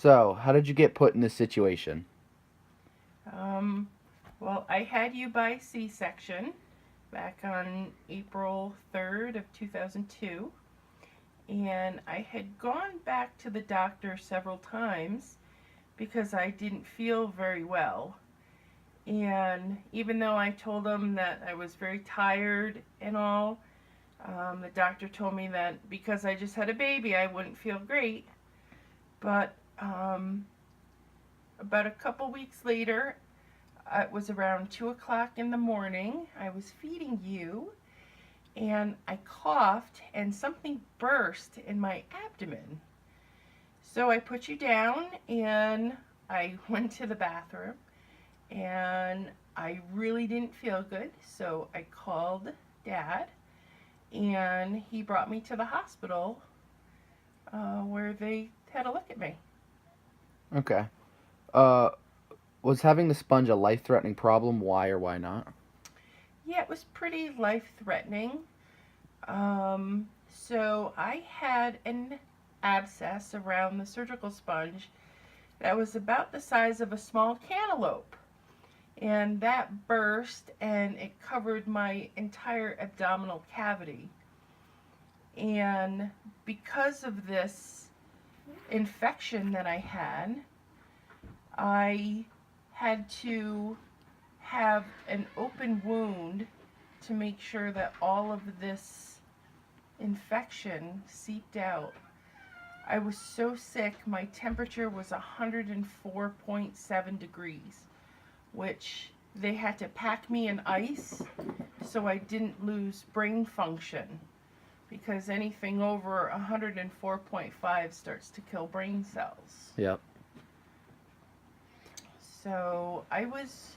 So, how did you get put in this situation? Um, well, I had you by C-section back on April 3rd of 2002, and I had gone back to the doctor several times because I didn't feel very well. And even though I told him that I was very tired and all, the doctor told me that because I just had a baby, I wouldn't feel great. But about a couple weeks later, it was around 2 o'clock in the morning. I was feeding you, and I coughed, and something burst in my abdomen. So I put you down, and I went to the bathroom, and I really didn't feel good. So I called Dad, and he brought me to the hospital where they had a look at me. Okay. Uh, was having the sponge a life-threatening problem? Why or why not? Yeah, it was pretty life threatening. So I had an abscess around the surgical sponge that was about the size of a small cantaloupe. And that burst and it covered my entire abdominal cavity. And because of this infection that I had to have an open wound to make sure that all of this infection seeped out. I was so sick, my temperature was 104.7 degrees, which they had to pack me in ice so I didn't lose brain function because anything over 104.5 starts to kill brain cells. Yep. So I was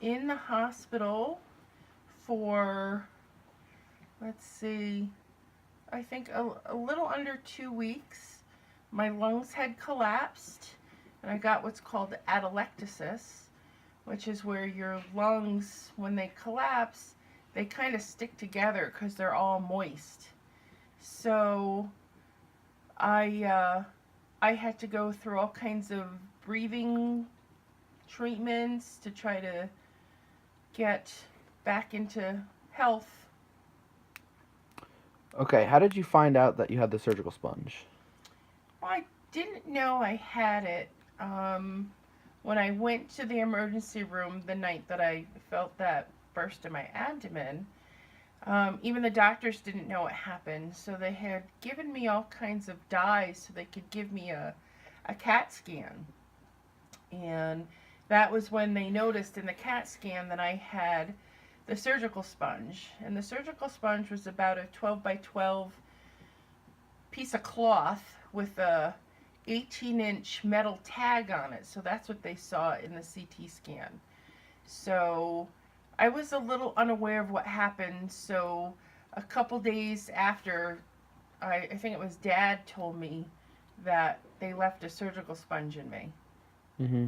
in the hospital for, let's see, I think a little under 2 weeks. My lungs had collapsed, and I got what's called atelectasis, which is where your lungs, when they collapse, they kind of stick together because they're all moist. So I had to go through all kinds of breathing treatments to try to get back into health. Okay, how did you find out that you had the surgical sponge? Well, I didn't know I had it when I went to the emergency room the night that I felt that burst in my abdomen. Even the doctors didn't know what happened, so they had given me all kinds of dyes so they could give me a CAT scan. And that was when they noticed in the CAT scan that I had the surgical sponge. And the surgical sponge was about a 12 by 12 piece of cloth with a 18-inch metal tag on it. So that's what they saw in the CT scan. So I was a little unaware of what happened. So a couple days after, I think it was Dad told me that they left a surgical sponge in me. Mm-hmm.